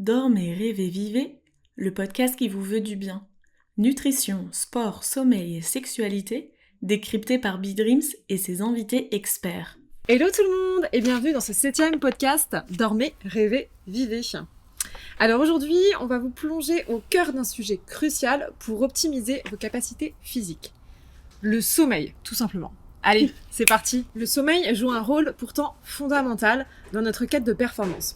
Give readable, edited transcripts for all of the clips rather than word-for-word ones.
Dormez, rêvez, vivez, le podcast qui vous veut du bien. Nutrition, sport, sommeil et sexualité, décrypté par B-Dreams et ses invités experts. Hello tout le monde et bienvenue dans ce 7e podcast Dormez, rêvez, vivez. Alors aujourd'hui, on va vous plonger au cœur d'un sujet crucial pour optimiser vos capacités physiques. Le sommeil, tout simplement. Allez, c'est parti. Le sommeil joue un rôle pourtant fondamental dans notre quête de performance.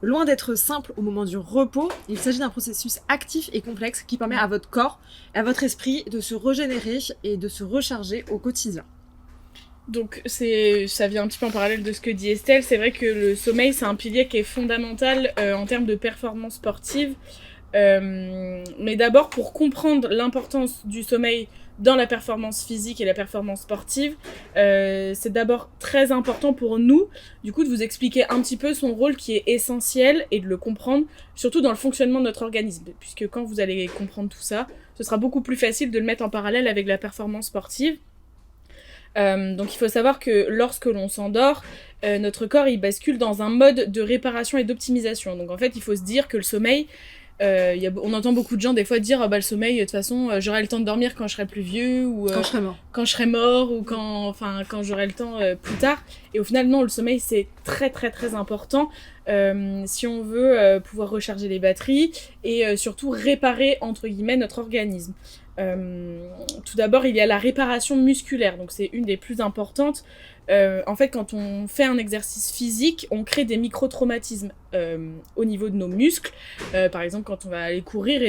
Loin d'être simple au moment du repos, il s'agit d'un processus actif et complexe qui permet à votre corps et à votre esprit de se régénérer et de se recharger au quotidien. Donc ça vient un petit peu en parallèle de ce que dit Estelle. C'est vrai que le sommeil, c'est un pilier qui est fondamental en termes de performance sportive. Mais d'abord, pour comprendre l'importance du sommeil dans la performance physique et la performance sportive, c'est d'abord très important pour nous, du coup, de vous expliquer un petit peu son rôle qui est essentiel et de le comprendre, surtout dans le fonctionnement de notre organisme. Puisque quand vous allez comprendre tout ça, ce sera beaucoup plus facile de le mettre en parallèle avec la performance sportive. Donc il faut savoir que lorsque l'on s'endort, notre corps il bascule dans un mode de réparation et d'optimisation. Donc en fait il faut se dire que le sommeil, on entend beaucoup de gens des fois dire le sommeil de toute façon j'aurai le temps de dormir quand je serai plus vieux ou quand je serai mort ou quand j'aurai le temps plus tard. Et au final non, le sommeil c'est très très très important si on veut pouvoir recharger les batteries et surtout réparer entre guillemets notre organisme. Tout d'abord il y a la réparation musculaire, donc c'est une des plus importantes. En fait quand on fait un exercice physique on crée des micro-traumatismes au niveau de nos muscles. Par exemple quand on va aller courir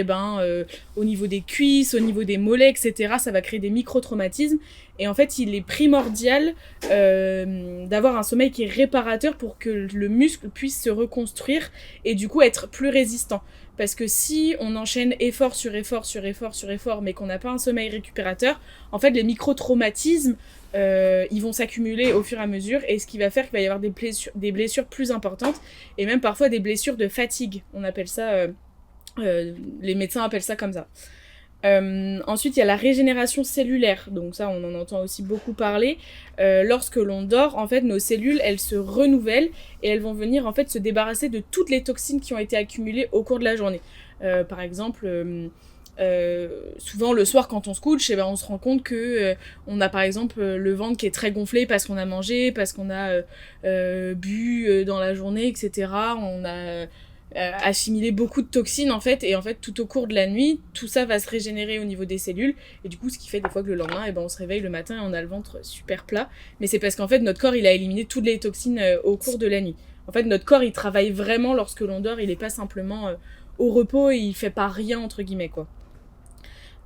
au niveau des cuisses, au niveau des mollets, etc. ça va créer des micro-traumatismes et en fait il est primordial d'avoir un sommeil qui est réparateur pour que le muscle puisse se reconstruire et du coup être plus résistant. Parce que si on enchaîne effort sur effort sur effort sur effort, mais qu'on n'a pas un sommeil récupérateur, en fait, les micro-traumatismes, ils vont s'accumuler au fur et à mesure, et ce qui va faire qu'il va y avoir des blessures plus importantes, et même parfois des blessures de fatigue. On appelle ça, les médecins appellent ça comme ça. Ensuite, il y a la régénération cellulaire. Donc ça, on en entend aussi beaucoup parler. Lorsque l'on dort, en fait, nos cellules, elles se renouvellent et elles vont venir en fait se débarrasser de toutes les toxines qui ont été accumulées au cours de la journée. Par exemple, souvent le soir quand on se couche, on se rend compte que on a par exemple le ventre qui est très gonflé parce qu'on a mangé, parce qu'on a bu dans la journée, etc. On a assimiler beaucoup de toxines en fait, et en fait tout au cours de la nuit tout ça va se régénérer au niveau des cellules et du coup ce qui fait des fois que le lendemain on se réveille le matin et on a le ventre super plat, mais c'est parce qu'en fait notre corps il a éliminé toutes les toxines au cours de la nuit. En fait notre corps il travaille vraiment lorsque l'on dort, il est pas simplement au repos et il fait pas rien entre guillemets quoi.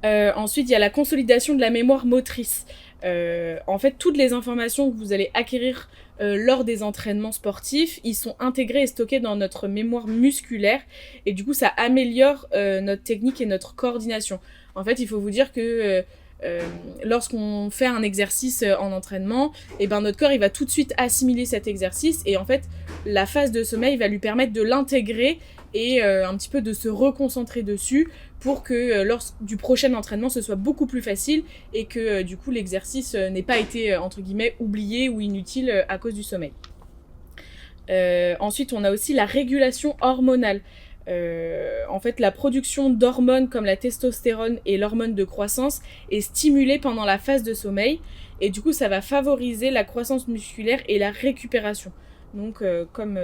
Ensuite il y a la consolidation de la mémoire motrice. En fait toutes les informations que vous allez acquérir lors des entraînements sportifs, ils sont intégrés et stockés dans notre mémoire musculaire et du coup ça améliore notre technique et notre coordination. En fait il faut vous dire que lorsqu'on fait un exercice en entraînement, notre corps il va tout de suite assimiler cet exercice et en fait la phase de sommeil va lui permettre de l'intégrer et un petit peu de se reconcentrer dessus pour que lors du prochain entraînement ce soit beaucoup plus facile et que du coup l'exercice n'ait pas été entre guillemets oublié ou inutile à cause du sommeil. Ensuite on a aussi la régulation hormonale. En fait la production d'hormones comme la testostérone et l'hormone de croissance est stimulée pendant la phase de sommeil et du coup ça va favoriser la croissance musculaire et la récupération. Donc comme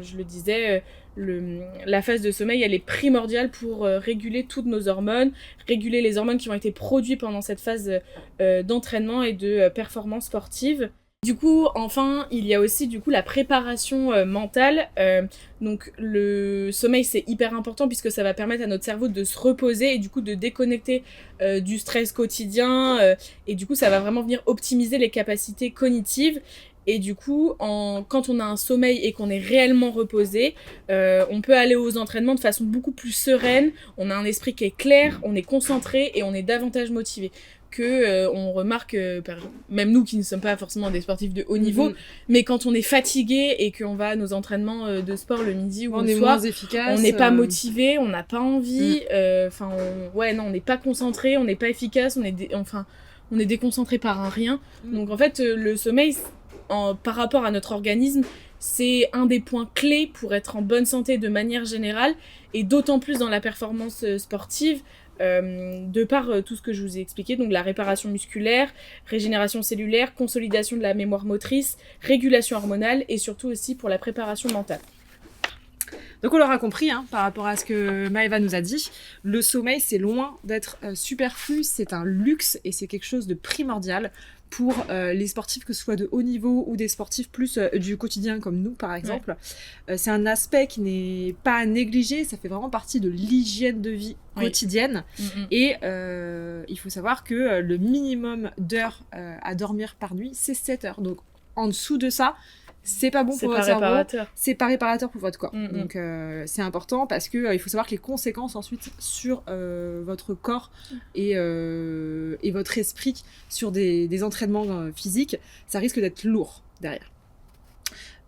je le disais, la phase de sommeil elle est primordiale pour réguler toutes nos hormones, réguler les hormones qui ont été produites pendant cette phase d'entraînement et de performance sportive. Du coup, enfin, il y a aussi du coup la préparation mentale. Donc le sommeil c'est hyper important puisque ça va permettre à notre cerveau de se reposer et du coup de déconnecter du stress quotidien et du coup ça va vraiment venir optimiser les capacités cognitives. Et du coup, quand on a un sommeil et qu'on est réellement reposé, on peut aller aux entraînements de façon beaucoup plus sereine, on a un esprit qui est clair, on est concentré et on est davantage motivé. On remarque, même nous qui ne sommes pas forcément des sportifs de haut niveau, mais quand on est fatigué et qu'on va à nos entraînements de sport le midi ou le soir, on n'est pas motivé, on n'a pas envie, on n'est pas concentré, on n'est pas efficace, on est déconcentré par un rien. Donc en fait, le sommeil, par rapport à notre organisme, c'est un des points clés pour être en bonne santé de manière générale, et d'autant plus dans la performance sportive, de par tout ce que je vous ai expliqué, donc la réparation musculaire, régénération cellulaire, consolidation de la mémoire motrice, régulation hormonale, et surtout aussi pour la préparation mentale. Donc on l'aura compris, par rapport à ce que Maëva nous a dit, le sommeil c'est loin d'être superflu, c'est un luxe et c'est quelque chose de primordial pour les sportifs, que ce soit de haut niveau ou des sportifs plus du quotidien comme nous par exemple. C'est un aspect qui n'est pas à négliger, ça fait vraiment partie de l'hygiène de vie quotidienne. Et il faut savoir que le minimum d'heures à dormir par nuit, c'est 7 heures. Donc en dessous de ça, c'est pas bon pour votre cerveau, c'est pas réparateur pour votre corps. Donc c'est important parce que il faut savoir que les conséquences ensuite sur votre corps et votre esprit sur des entraînements physiques, ça risque d'être lourd derrière.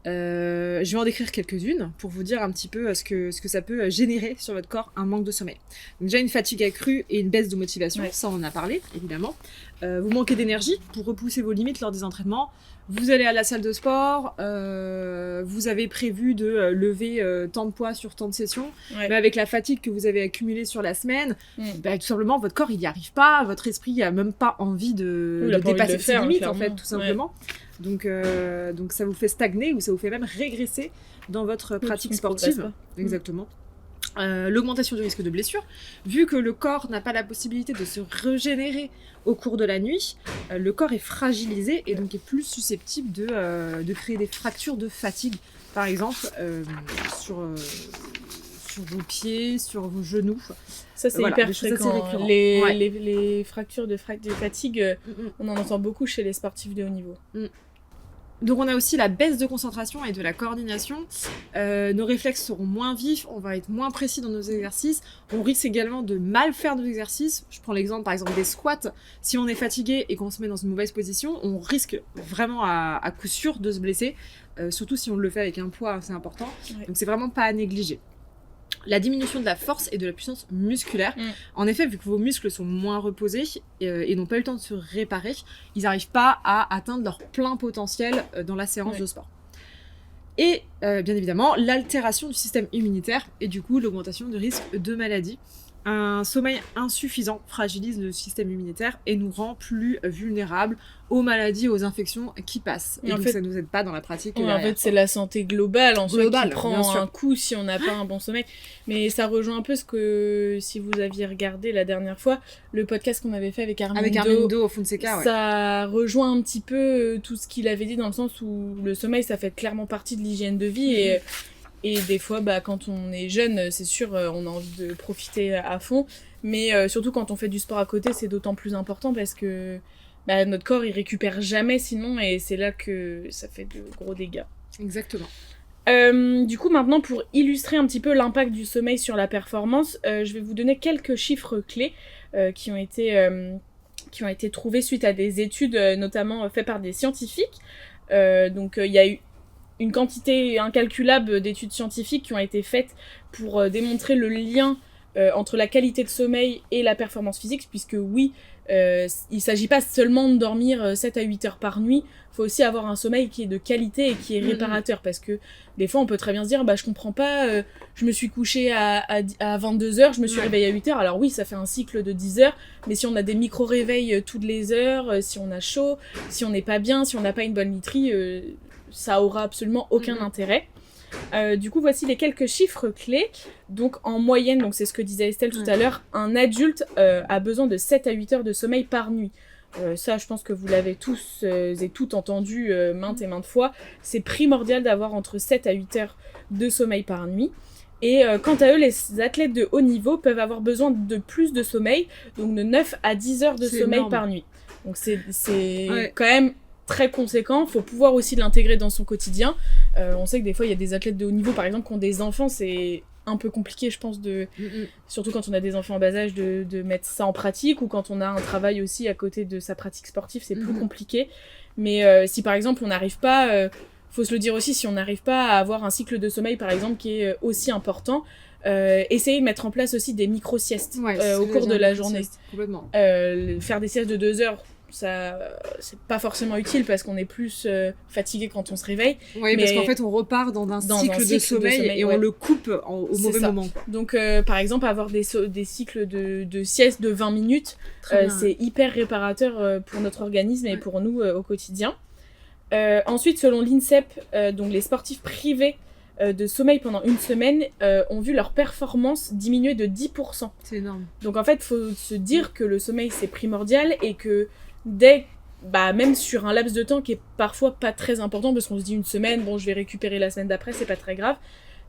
Je vais en décrire quelques-unes pour vous dire un petit peu ce que ça peut générer sur votre corps, un manque de sommeil. Donc déjà une fatigue accrue et une baisse de motivation, ça on en a parlé évidemment. Vous manquez d'énergie pour repousser vos limites lors des entraînements. Vous allez à la salle de sport, vous avez prévu de lever tant de poids sur tant de sessions, mais avec la fatigue que vous avez accumulée sur la semaine, tout simplement votre corps il n'y arrive pas, votre esprit n'a même pas envie de dépasser ses limites en fait, tout simplement. Donc ça vous fait stagner ou ça vous fait même régresser dans votre pratique sportive. Exactement. L'augmentation du risque de blessure, vu que le corps n'a pas la possibilité de se régénérer au cours de la nuit, le corps est fragilisé et donc est plus susceptible de créer des fractures de fatigue, par exemple sur vos pieds, sur vos genoux. Ça c'est hyper fréquent. Les fractures de fatigue, on en entend beaucoup chez les sportifs de haut niveau. Donc on a aussi la baisse de concentration et de la coordination. Nos réflexes seront moins vifs, on va être moins précis dans nos exercices. On risque également de mal faire nos exercices. Je prends l'exemple par exemple des squats. Si on est fatigué et qu'on se met dans une mauvaise position, on risque vraiment à coup sûr de se blesser, surtout si on le fait avec un poids assez important. Donc c'est vraiment pas à négliger. La diminution de la force et de la puissance musculaire. En effet, vu que vos muscles sont moins reposés et n'ont pas eu le temps de se réparer, ils n'arrivent pas à atteindre leur plein potentiel dans la séance de sport. Et bien évidemment, l'altération du système immunitaire et du coup l'augmentation du risque de maladie. Un sommeil insuffisant fragilise le système immunitaire et nous rend plus vulnérables aux maladies, aux infections qui passent. Et donc ça nous aide pas dans la pratique. En fait, c'est la santé globale en soi qui prend un coup si on n'a pas un bon sommeil. Mais ça rejoint un peu ce que, si vous aviez regardé la dernière fois, le podcast qu'on avait fait avec Armindo Fonseca, ça rejoint un petit peu tout ce qu'il avait dit dans le sens où le sommeil, ça fait clairement partie de l'hygiène de vie et des fois, quand on est jeune, c'est sûr, on a envie de profiter à fond. Mais surtout quand on fait du sport à côté, c'est d'autant plus important parce que notre corps, il récupère jamais sinon. Et c'est là que ça fait de gros dégâts. Exactement. Du coup, maintenant, pour illustrer un petit peu l'impact du sommeil sur la performance, je vais vous donner quelques chiffres clés qui ont été trouvés suite à des études, notamment faites par des scientifiques. Donc, il y a eu une quantité incalculable d'études scientifiques qui ont été faites pour démontrer le lien entre la qualité de sommeil et la performance physique, puisque oui, il s'agit pas seulement de dormir 7 à 8 heures par nuit, il faut aussi avoir un sommeil qui est de qualité et qui est réparateur, parce que des fois on peut très bien se dire je comprends pas, je me suis couchée à 22h, je me suis réveillée à 8h, alors oui ça fait un cycle de 10 heures, mais si on a des micro-réveils toutes les heures, si on a chaud, si on n'est pas bien, si on n'a pas une bonne literie, ça aura absolument aucun intérêt. Du coup, voici les quelques chiffres clés. Donc, en moyenne, donc c'est ce que disait Estelle tout à l'heure, un adulte a besoin de 7 à 8 heures de sommeil par nuit. Ça, je pense que vous l'avez tous et toutes entendu maintes et maintes fois. C'est primordial d'avoir entre 7 à 8 heures de sommeil par nuit. Et quant à eux, les athlètes de haut niveau peuvent avoir besoin de plus de sommeil, donc de 9 à 10 heures de sommeil énorme. Par nuit. Donc, c'est quand même très conséquent, faut pouvoir aussi l'intégrer dans son quotidien. On sait que des fois il y a des athlètes de haut niveau par exemple qui ont des enfants, c'est un peu compliqué je pense surtout quand on a des enfants en bas âge de mettre ça en pratique, ou quand on a un travail aussi à côté de sa pratique sportive, c'est plus compliqué. Mais si par exemple on n'arrive pas, faut se le dire aussi, si on n'arrive pas à avoir un cycle de sommeil par exemple qui est aussi important, essayer de mettre en place aussi des micro-siestes au cours de la journée. Complètement. Faire des siestes de 2 heures, ça c'est pas forcément utile parce qu'on est plus fatigué quand on se réveille. Oui, parce qu'en fait, on repart dans un cycle de sommeil et on le coupe au mauvais moment. Donc, par exemple, avoir des cycles de sieste de 20 minutes, c'est hyper réparateur pour notre organisme et pour nous au quotidien. Ensuite, selon l'INSEP, donc les sportifs privés de sommeil pendant une semaine ont vu leur performance diminuer de 10%. C'est énorme. Donc en fait, il faut se dire que le sommeil c'est primordial et que même sur un laps de temps qui est parfois pas très important, parce qu'on se dit une semaine, bon je vais récupérer la semaine d'après, c'est pas très grave.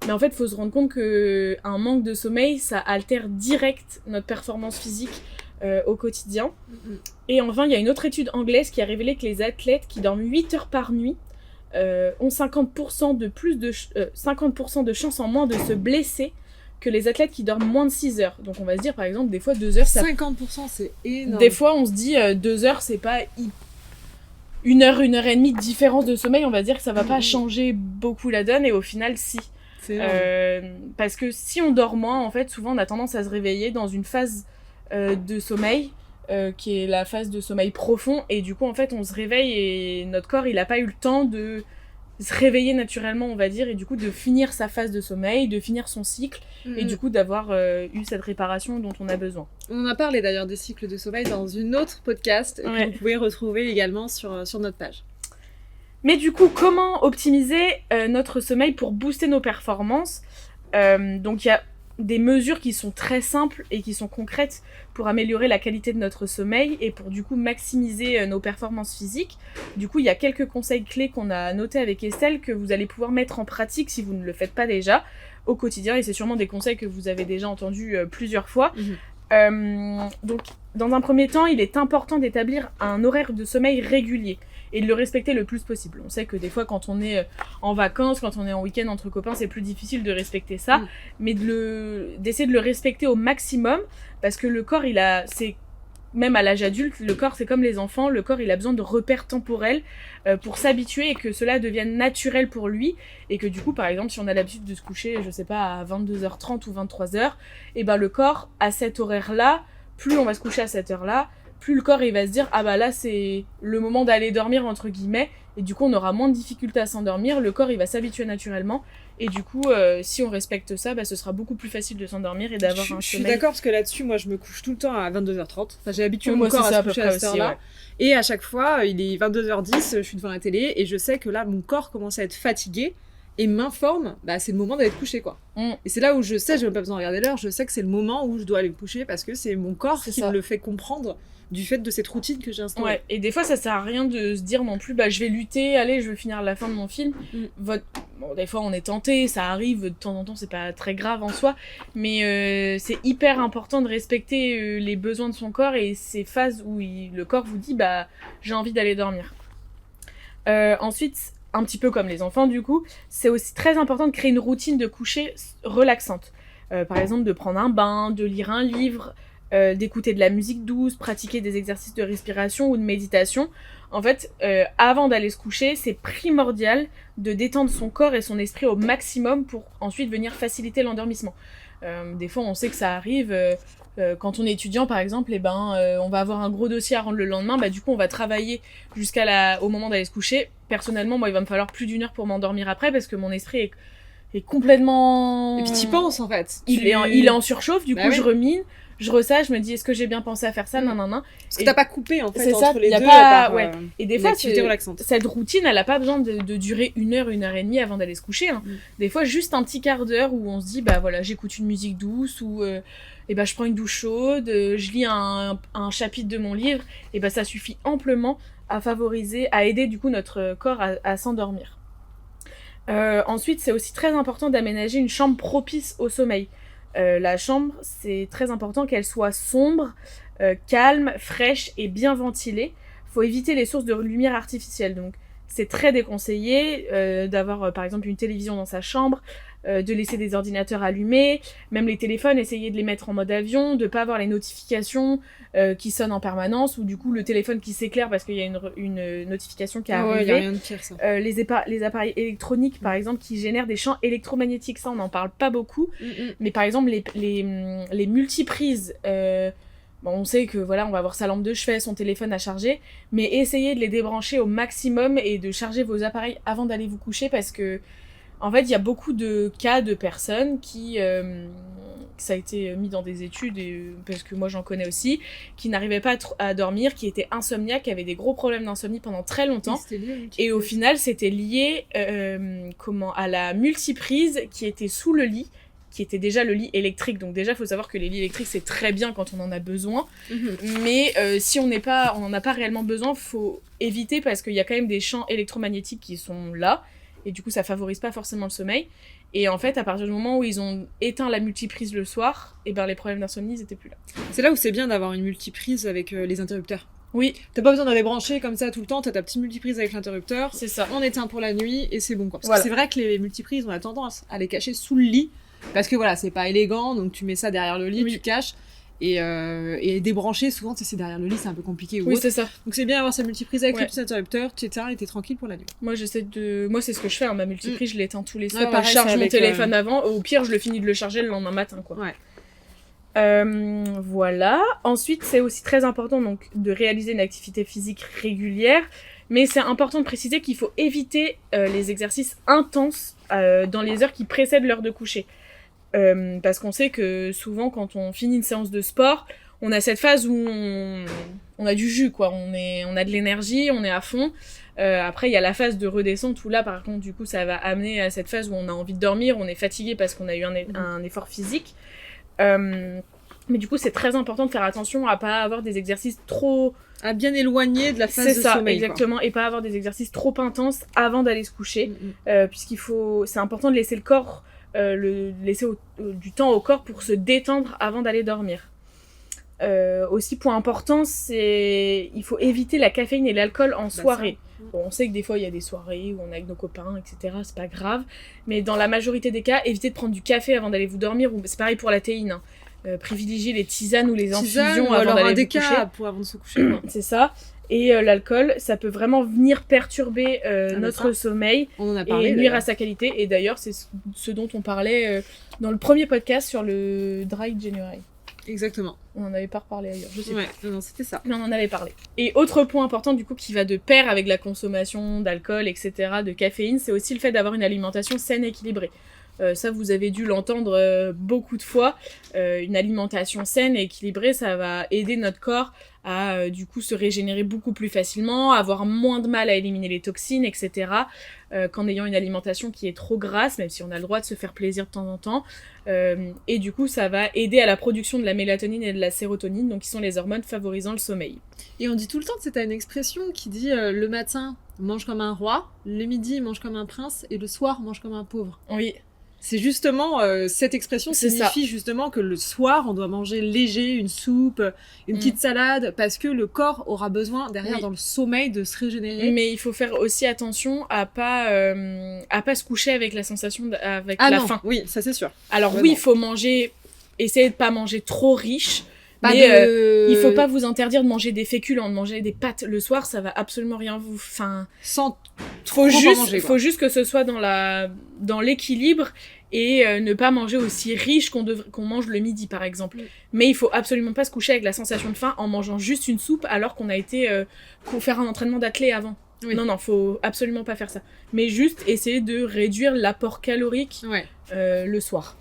Mais en fait, il faut se rendre compte qu'un manque de sommeil, ça altère direct notre performance physique au quotidien. Et enfin, il y a une autre étude anglaise qui a révélé que les athlètes qui dorment 8 heures par nuit ont 50% de chances en moins de se blesser que les athlètes qui dorment moins de 6 heures. Donc on va se dire par exemple des fois 2 heures... 50% c'est énorme. Des fois on se dit 2 heures c'est pas... 1 heure et demie de différence de sommeil, on va dire que ça va pas changer beaucoup la donne et au final si. C'est énorme. Parce que si on dort moins, en fait souvent on a tendance à se réveiller dans une phase de sommeil qui est la phase de sommeil profond et du coup en fait on se réveille et notre corps il a pas eu le temps de se réveiller naturellement on va dire et du coup de finir sa phase de sommeil, de finir son cycle et du coup d'avoir eu cette réparation dont on a besoin. On a parlé d'ailleurs des cycles de sommeil dans une autre podcast que vous pouvez retrouver également sur notre page. Mais du coup comment optimiser notre sommeil pour booster nos performances? Donc il y a des mesures qui sont très simples et qui sont concrètes pour améliorer la qualité de notre sommeil et pour du coup maximiser nos performances physiques. Du coup, il y a quelques conseils clés qu'on a notés avec Estelle que vous allez pouvoir mettre en pratique si vous ne le faites pas déjà au quotidien et c'est sûrement des conseils que vous avez déjà entendus plusieurs fois. Donc, dans un premier temps, il est important d'établir un horaire de sommeil régulier et de le respecter le plus possible. On sait que des fois, quand on est en vacances, quand on est en week-end entre copains, c'est plus difficile de respecter ça, mais d'essayer de le respecter au maximum, parce que le corps, même à l'âge adulte, le corps, c'est comme les enfants, le corps, il a besoin de repères temporels pour s'habituer et que cela devienne naturel pour lui, et que du coup, par exemple, si on a l'habitude de se coucher, je sais pas, à 22h30 ou 23h, et ben le corps, à cet horaire-là, plus on va se coucher à cette heure-là, plus le corps il va se dire ah bah là c'est le moment d'aller dormir entre guillemets et du coup on aura moins de difficultés à s'endormir, le corps il va s'habituer naturellement et du coup si on respecte ça ce sera beaucoup plus facile de s'endormir et d'avoir un sommeil. Je suis d'accord parce que là-dessus moi je me couche tout le temps à 22h30, enfin, j'ai habitué mon corps à se coucher à cette heure-là et à chaque fois il est 22h10, je suis devant la télé et je sais que là mon corps commence à être fatigué et m'informe, c'est le moment d'aller te coucher quoi. Et c'est là où je sais, j'ai même pas besoin de regarder l'heure, je sais que c'est le moment où je dois aller me coucher parce que c'est mon corps qui me le fait comprendre du fait de cette routine que j'ai instaurée. Ouais, et des fois ça sert à rien de se dire non plus je vais lutter, allez je vais finir la fin de mon film. Bon, des fois on est tenté, ça arrive de temps en temps, c'est pas très grave en soi, mais c'est hyper important de respecter les besoins de son corps et ces phases où le corps vous dit j'ai envie d'aller dormir. Ensuite, un petit peu comme les enfants du coup, c'est aussi très important de créer une routine de coucher relaxante. Par exemple de prendre un bain, de lire un livre, d'écouter de la musique douce, pratiquer des exercices de respiration ou de méditation. En fait, avant d'aller se coucher, c'est primordial de détendre son corps et son esprit au maximum pour ensuite venir faciliter l'endormissement. Des fois, on sait que ça arrive... quand on est étudiant par exemple, on va avoir un gros dossier à rendre le lendemain, du coup on va travailler au moment d'aller se coucher. Personnellement, moi il va me falloir plus d'1 heure pour m'endormir après parce que mon esprit est complètement... Et puis t'y penses en fait. Il est en surchauffe, du coup je remine, je ressasse, je me dis est-ce que j'ai bien pensé à faire ça, Parce que t'as pas coupé en fait c'est entre ça, les deux et des fois cette routine elle a pas besoin de durer 1 heure, 1 heure et demie avant d'aller se coucher Des fois juste un petit quart d'heure où on se dit j'écoute une musique douce ou je prends une douche chaude, je lis un chapitre de mon livre et ça suffit amplement à aider du coup notre corps à s'endormir. Ensuite c'est aussi très important d'aménager une chambre propice au sommeil. La chambre, c'est très important qu'elle soit sombre, calme, fraîche et bien ventilée. Faut éviter les sources de lumière artificielle. Donc, c'est très déconseillé d'avoir, par exemple, une télévision dans sa chambre, de laisser des ordinateurs allumés, même les téléphones, essayer de les mettre en mode avion, de pas avoir les notifications qui sonnent en permanence, ou du coup le téléphone qui s'éclaire parce qu'il y a une notification qui est arrivée. Il y a rien de pire, ça. Les appareils électroniques, par exemple, qui génèrent des champs électromagnétiques, ça on n'en parle pas beaucoup, mais par exemple les multiprises Bon, on sait que voilà, on va avoir sa lampe de chevet, son téléphone à charger, mais essayez de les débrancher au maximum et de charger vos appareils avant d'aller vous coucher parce que, en fait, il y a beaucoup de cas de personnes qui, ça a été mis dans des études, parce que moi j'en connais aussi, qui n'arrivaient pas à dormir, qui étaient insomniaques, qui avaient des gros problèmes d'insomnie pendant très longtemps. Et au final, c'était lié à la multiprise qui était sous le lit, qui était déjà le lit électrique. Donc déjà, il faut savoir que les lits électriques, c'est très bien quand on en a besoin. Mais si on n'en a pas réellement besoin, faut éviter parce qu'il y a quand même des champs électromagnétiques qui sont là. Et du coup, ça favorise pas forcément le sommeil. Et en fait, à partir du moment où ils ont éteint la multiprise le soir, et ben les problèmes d'insomnie, ils étaient plus là. C'est là où c'est bien d'avoir une multiprise avec les interrupteurs. Oui. T'as pas besoin de les brancher comme ça tout le temps, t'as ta petite multiprise avec l'interrupteur. C'est ça. On éteint pour la nuit et c'est bon quoi. Parce Voilà. que c'est vrai que les multiprises, on a tendance à les cacher sous le lit. Parce que voilà, c'est pas élégant, donc tu mets ça derrière le lit, Oui. tu caches. Et débrancher, souvent, c'est derrière le lit, c'est un peu compliqué ou Oui, autre. c'est ça. Donc c'est bien d'avoir sa multiprise avec Ouais. le petit interrupteur, tu éteins et t'es tranquille pour la nuit. Moi, c'est ce que je fais. Ma multiprise, je l'éteins tous les soirs. pareil, Je charge c'est mon avec, téléphone avant. Au pire, je le finis de le charger le lendemain matin, quoi. Ouais. Voilà. Ensuite, c'est aussi très important donc de réaliser une activité physique régulière. Mais c'est important de préciser qu'il faut éviter les exercices intenses dans les heures qui précèdent l'heure de coucher. Parce qu'on sait que souvent, quand on finit une séance de sport, on a cette phase où on a du jus, quoi. On a de l'énergie, on est à fond. Après, il y a la phase de redescente où là, par contre, du coup, ça va amener à cette phase où on a envie de dormir, on est fatigué parce qu'on a eu un effort physique. Mais du coup, c'est très important de faire attention à pas avoir des exercices trop... À bien éloigner de la phase C'est de ça, sommeil. exactement. Et pas avoir des exercices trop intenses avant d'aller se coucher. Quoi. C'est important de laisser le corps... laisser du temps au corps pour se détendre avant d'aller dormir. Aussi, point important, il faut éviter la caféine et l'alcool en soirée. Bon, on sait que des fois, il y a des soirées où on est avec nos copains, etc. C'est pas grave. Mais dans la majorité des cas, évitez de prendre du café avant d'aller vous dormir. Ou c'est pareil pour la théine. Hein. Privilégiez les tisanes ou les infusions ou avant alors d'aller un vous coucher. déca pour avant de se coucher. Quoi. C'est ça. Et l'alcool, ça peut vraiment venir perturber notre sommeil On en a parlé. et nuire à sa qualité. Et d'ailleurs, c'est ce dont on parlait dans le premier podcast sur le Dry January. Exactement. On n'en avait pas reparlé ailleurs, je sais Ouais, non, c'était ça. mais on en avait parlé. Et autre point important du coup qui va de pair avec la consommation d'alcool, etc., de caféine, c'est aussi le fait d'avoir une alimentation saine et équilibrée. Ça, vous avez dû l'entendre beaucoup de fois. Une alimentation saine et équilibrée, ça va aider notre corps à du coup se régénérer beaucoup plus facilement, avoir moins de mal à éliminer les toxines, etc. Qu'en ayant une alimentation qui est trop grasse, même si on a le droit de se faire plaisir de temps en temps. Et du coup, ça va aider à la production de la mélatonine et de la sérotonine, donc qui sont les hormones favorisant le sommeil. Et on dit tout le temps que c'est une expression qui dit le matin, mange comme un roi, le midi, mange comme un prince, et le soir, mange comme un pauvre. Oui. C'est justement, cette expression C'est signifie justement que le soir, on doit manger léger, une soupe, une petite salade, parce que le corps aura besoin, derrière, dans le sommeil, de se régénérer. Mais il faut faire aussi attention à pas se coucher avec la sensation avec la faim. Oui, ça c'est sûr. Alors Vraiment. oui, il faut essayer de pas manger trop riche, Pas mais de- il faut pas vous interdire de manger des féculents, de manger des pâtes le soir, ça va absolument rien vous... Enfin, Sans faut trop juste, manger, quoi. faut juste que ce soit dans l'équilibre et ne pas manger aussi riche qu'on mange le midi par exemple. Mais il faut absolument pas se coucher avec la sensation de faim en mangeant juste une soupe alors qu'on a été faire un entraînement d'athlète avant. Oui. Non, faut absolument pas faire ça. Mais juste essayer de réduire l'apport calorique Ouais. le soir.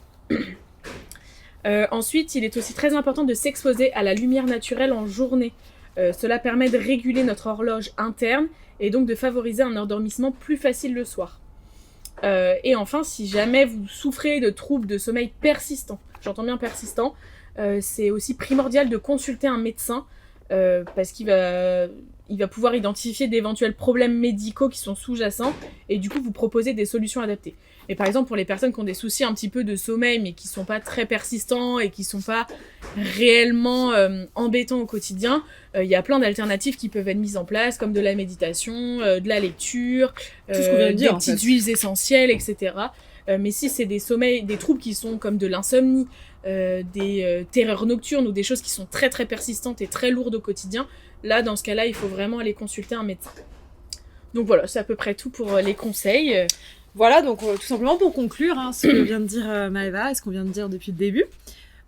Ensuite, il est aussi très important de s'exposer à la lumière naturelle en journée. Cela permet de réguler notre horloge interne et donc de favoriser un endormissement plus facile le soir. Et enfin, si jamais vous souffrez de troubles de sommeil persistants, j'entends bien persistants, c'est aussi primordial de consulter un médecin parce qu'il va pouvoir identifier d'éventuels problèmes médicaux qui sont sous-jacents et du coup vous proposer des solutions adaptées. Et par exemple, pour les personnes qui ont des soucis un petit peu de sommeil mais qui sont pas très persistants et qui sont pas réellement embêtants au quotidien, il y a plein d'alternatives qui peuvent être mises en place, comme de la méditation, de la lecture, Tout ce qu'on vient de dire, des en petites fait. huiles essentielles, etc. Mais si c'est des troubles qui sont comme de l'insomnie, des terreurs nocturnes ou des choses qui sont très très persistantes et très lourdes au quotidien, là, dans ce cas-là, il faut vraiment aller consulter un médecin. Donc voilà, c'est à peu près tout pour les conseils. Voilà, donc tout simplement pour conclure, ce que vient de dire Maëva et ce qu'on vient de dire depuis le début,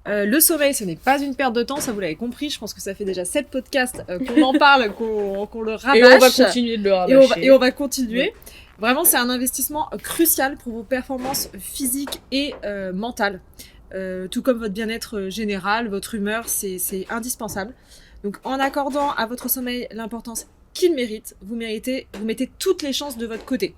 Le sommeil, ce n'est pas une perte de temps, ça vous l'avez compris. Je pense que ça fait déjà 7 podcasts qu'on en parle, qu'on le rabâche. Et on va continuer de le rabâcher. Et on va continuer. Oui. Vraiment, c'est un investissement crucial pour vos performances physiques et mentales. Tout comme votre bien-être général, votre humeur, c'est indispensable. Donc, en accordant à votre sommeil l'importance qu'il mérite, vous mettez toutes les chances de votre côté.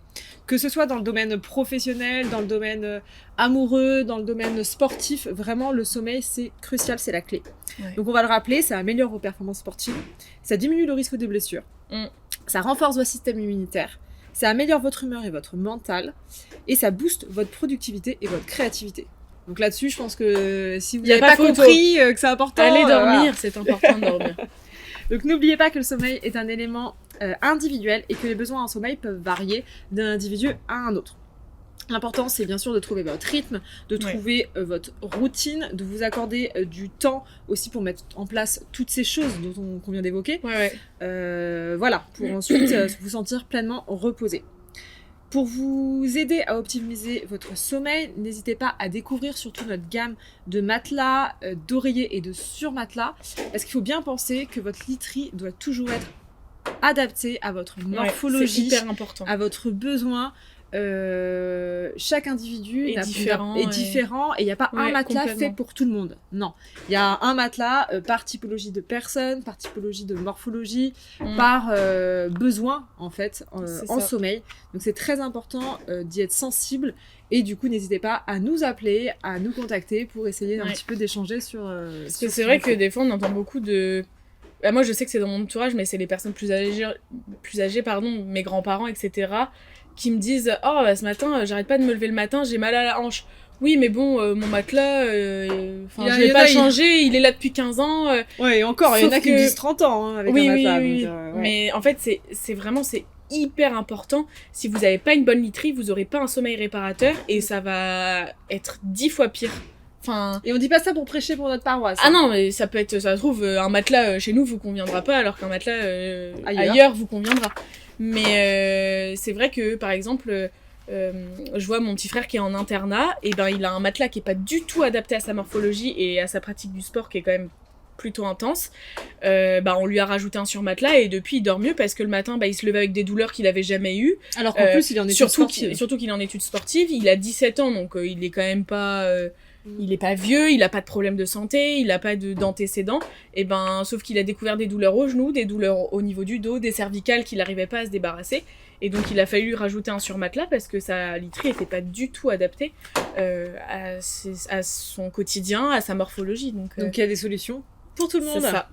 Que ce soit dans le domaine professionnel, dans le domaine amoureux, dans le domaine sportif, vraiment le sommeil c'est crucial, c'est la clé. Ouais. Donc on va le rappeler, ça améliore vos performances sportives, ça diminue le risque de blessures, ça renforce votre système immunitaire, ça améliore votre humeur et votre mental, et ça booste votre productivité et votre créativité. Donc là-dessus, je pense que si vous n'avez pas compris que c'est important... Allez dormir, voilà. C'est important de dormir. Donc n'oubliez pas que le sommeil est un élément individuel et que les besoins en sommeil peuvent varier d'un individu à un autre. L'important, c'est bien sûr de trouver votre rythme, de trouver votre routine, de vous accorder du temps aussi pour mettre en place toutes ces choses qu'on vient d'évoquer. Voilà, pour ensuite vous sentir pleinement reposé. Pour vous aider à optimiser votre sommeil, n'hésitez pas à découvrir surtout notre gamme de matelas, d'oreillers et de surmatelas, parce qu'il faut bien penser que votre literie doit toujours être adaptée à votre morphologie, c'est hyper important. À votre besoin. Chaque individu est différent et il n'y a pas un matelas fait pour tout le monde. Non, il y a un matelas par typologie de personne, par typologie de morphologie, par besoin en fait en sommeil. Donc c'est très important d'y être sensible et du coup n'hésitez pas à nous appeler, à nous contacter pour essayer un petit peu d'échanger sur. Parce que c'est vrai que des fois on entend beaucoup de. Bah, moi je sais que c'est dans mon entourage, mais c'est les personnes plus âgées, mes grands-parents, etc. qui me disent « Oh, ce matin, j'arrête pas de me lever le matin, j'ai mal à la hanche. » Oui, mais bon, mon matelas, je l'ai pas changé, il est là depuis 15 ans. Ouais, et encore, il y en a qui me disent 30 ans hein, avec un matelas. Oui. Donc, mais en fait, c'est vraiment hyper important. Si vous avez pas une bonne literie, vous aurez pas un sommeil réparateur et ça va être 10 fois pire. Enfin... Et on dit pas ça pour prêcher pour notre paroisse. Ah non, mais ça peut être, ça se trouve, un matelas chez nous vous conviendra pas, alors qu'un matelas ailleurs vous conviendra. Mais c'est vrai que, par exemple, je vois mon petit frère qui est en internat, et ben il a un matelas qui est pas du tout adapté à sa morphologie et à sa pratique du sport qui est quand même plutôt intense. On lui a rajouté un surmatelas et depuis il dort mieux parce que le matin il se levait avec des douleurs qu'il avait jamais eues. Alors qu'en plus il est en études sportives. Surtout qu'il est en études sportives, il a 17 ans donc il est quand même pas... Il est pas vieux, il a pas de problème de santé, il a pas d'antécédents, et sauf qu'il a découvert des douleurs aux genoux, des douleurs au niveau du dos, des cervicales qu'il n'arrivait pas à se débarrasser, et donc il a fallu rajouter un surmatelas parce que sa literie était pas du tout adaptée à son quotidien, à sa morphologie. Donc il y a des solutions pour tout le monde. C'est ça.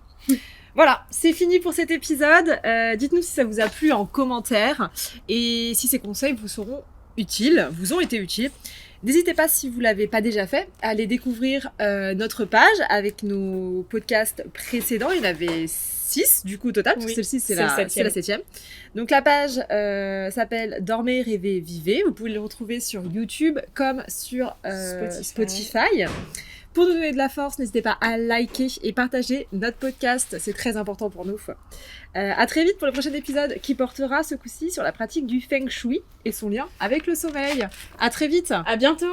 Voilà, c'est fini pour cet épisode. Dites-nous si ça vous a plu en commentaire, et si ces conseils vous ont été utiles. N'hésitez pas, si vous ne l'avez pas déjà fait, à aller découvrir notre page avec nos podcasts précédents. Il y en avait 6 du coup au total, parce que celle-ci c'est la 7e. Donc la page s'appelle Dormez, rêvez, vivez. Vous pouvez le retrouver sur YouTube comme sur Spotify. Pour nous donner de la force, n'hésitez pas à liker et partager notre podcast, c'est très important pour nous. À très vite pour le prochain épisode qui portera ce coup-ci sur la pratique du Feng Shui et son lien avec le sommeil. À très vite. À bientôt.